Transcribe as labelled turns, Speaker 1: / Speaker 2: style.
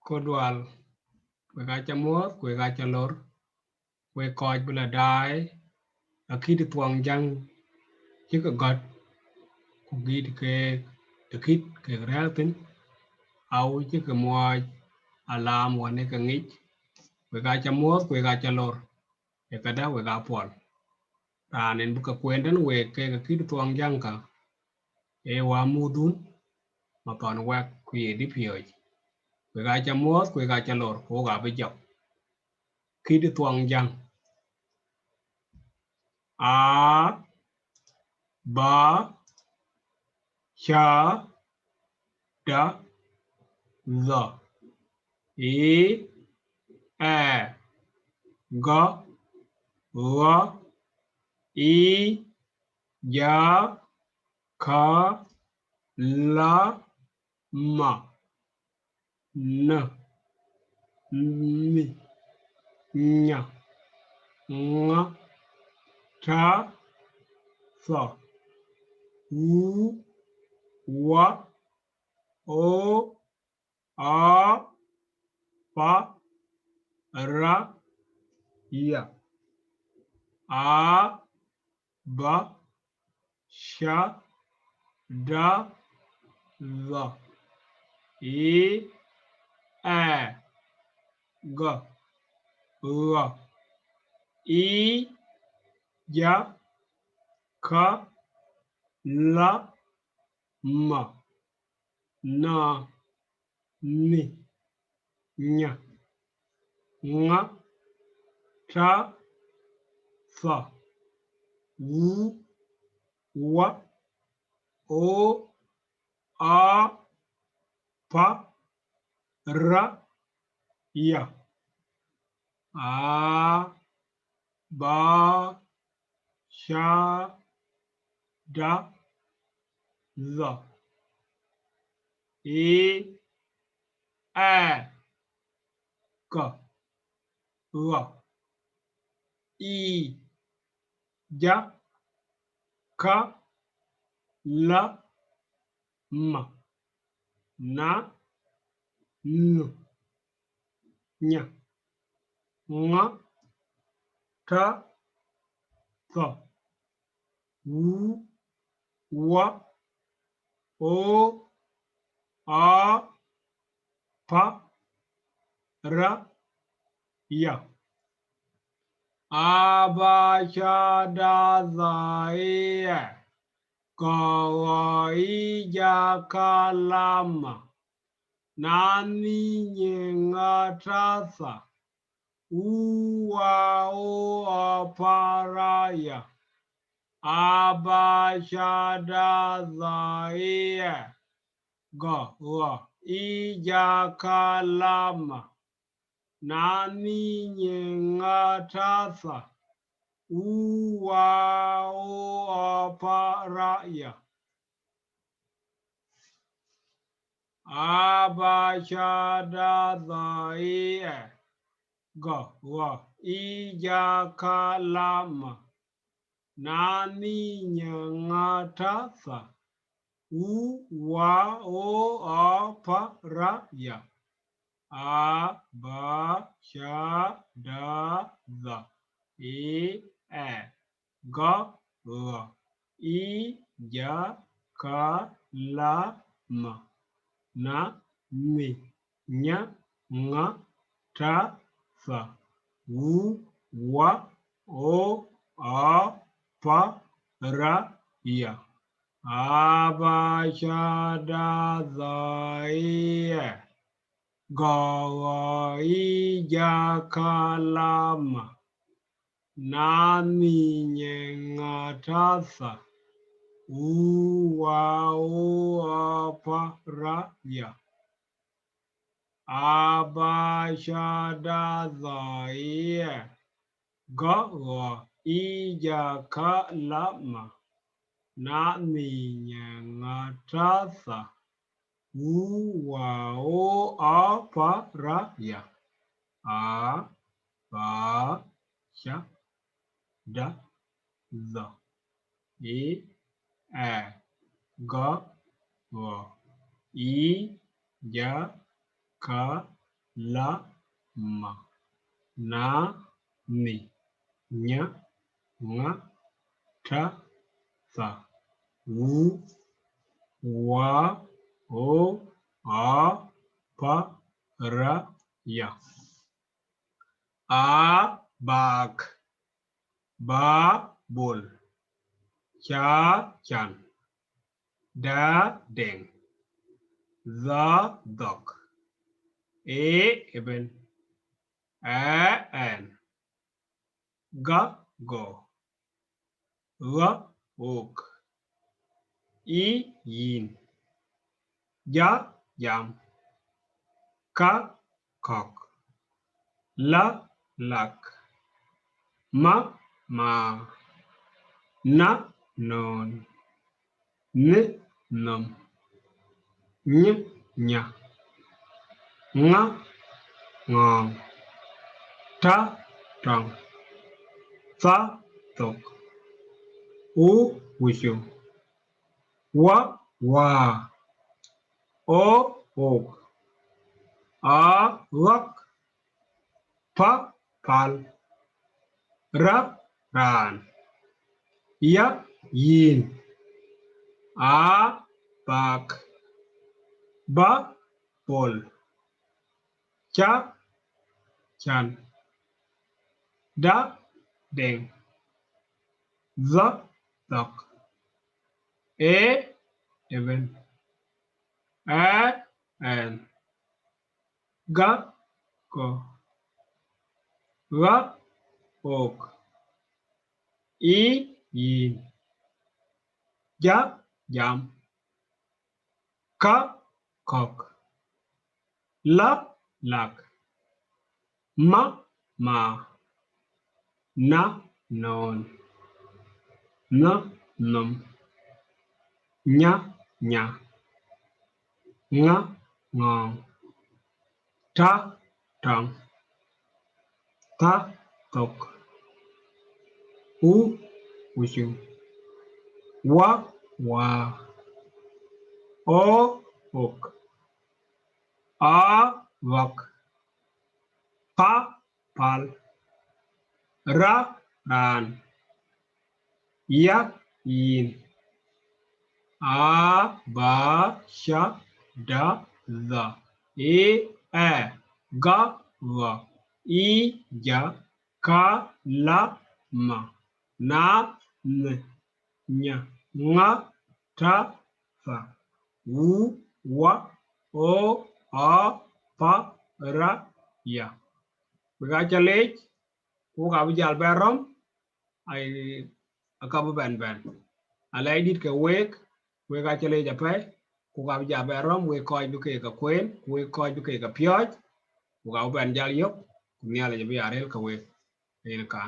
Speaker 1: Kodwal we ga chamot we ga chalor we koj bula dai akid tuang jang chi ka got ku gid ke akid ke ratin au chi ka moj alam wane ka ngich we ga chamot we ga chalor e kada we ga pol ranen buka kwenden we ke akid tuang jang ka e wa mudun ma ton wa ku ye di pyoj we ga chamot we ga chalor ko ga be jok kid tuang jang a ba cha da the e a ga wa e ya ka la ma na mi nya nga ta sa u wa o a pa ra ya a ba sha da za e a ga ra e ya ka la ma na mi nya nga ta sa u wa o a pa ra ya a ba sha da za e a ka ra i ja ka la ma na nu nya nga ta sa u wa o a pa ra ya a ba sha da za e ka wa i ja ka la ma na ni nga ta sa u wa o a pa ra ya Abashadazaia ga wa ijakalama nani nyengatasa uwa o aparaya Abashadazaia ga wa ijakalama nani nyengatasa wa o a pa ra ya a ba sha da za e a ga ra i ja ka la ma na mi nya nga ta sa u wa o a pa ra ya Abashadazaia Gawaijakalama Nani nyengatasa Uwauaparaya Abashadazaia Gawaijakalama na minyangatasa uwa o apa ra ya a ba sha da za e a ga wa i ja ka la ma na ni nya nga ta sa wu wa o a pa ra ya a bak ba bol cha chan da deng za dok e eben a an ga go ga ok i yin ja jam ka kok la lak ma ma na non ni nom ny nya nga ngong ta trong sa tok u wishu wa wa o ok a lak pa pal ra ran ya yin a bak ba bol cha chan da deng za dak e even a an ga go ga ok i yin ja jam ka kok la lak ma ma na non na nom nya nya nga ngong ta trong ta tok u wishu wa wa o ok a vak pa pal ra ran ya yin a ba sha da za e a ga va i ja ka la ma na n nya nga ta sa wu wa o a pa ra ya ga chalech ku ga bijal berom ai akabu ben ben alai dit ke we ga chalech apai ku ga bijal berom we koi bu ke ka kwen we koi bu ke ka pyoj ku ga ben jal yok ku nyale bi arel ka we ene ka